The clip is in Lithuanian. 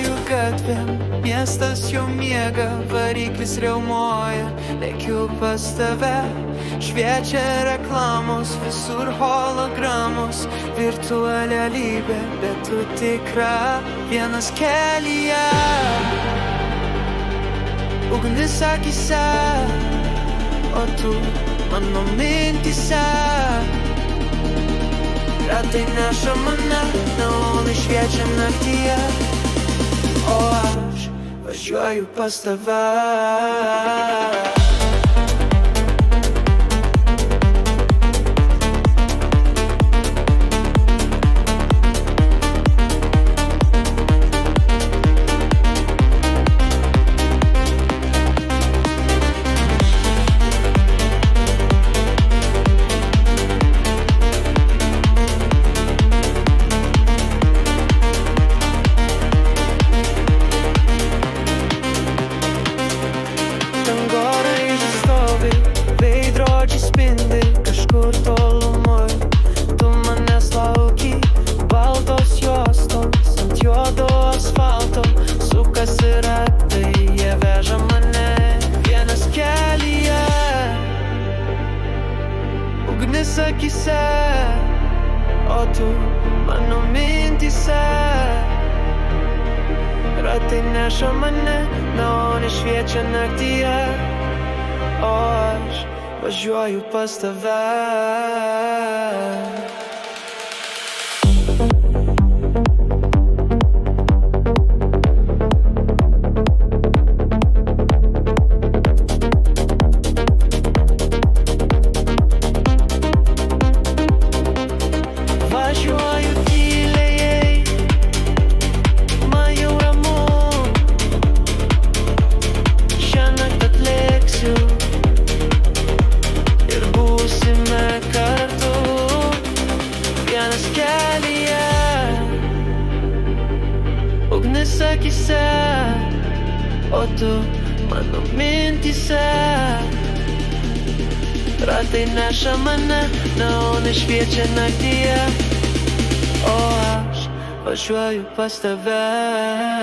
Važiuoju gatvėm, miestas jau miega, variklis riaumoja, lėkiu pas tave. Šviečia reklamos, visur hologramos, virtuali realybė, bet tu tikra. Vienas kelyje, ugnis akyse, o tu mano mintyse. Ratai neša mane, neonai šviečia naktyje, o aš važiuoju pas tave. Ugnis akyse, o tu mano mintyse. Ratai neša mane, neonai šviečia naktyje, o aš važiuoju pas tave. Ugnis akyse, o tu mano mintyse. Ratai neša mane, neonai šviečia naktyje, o aš važiuoju pas tave.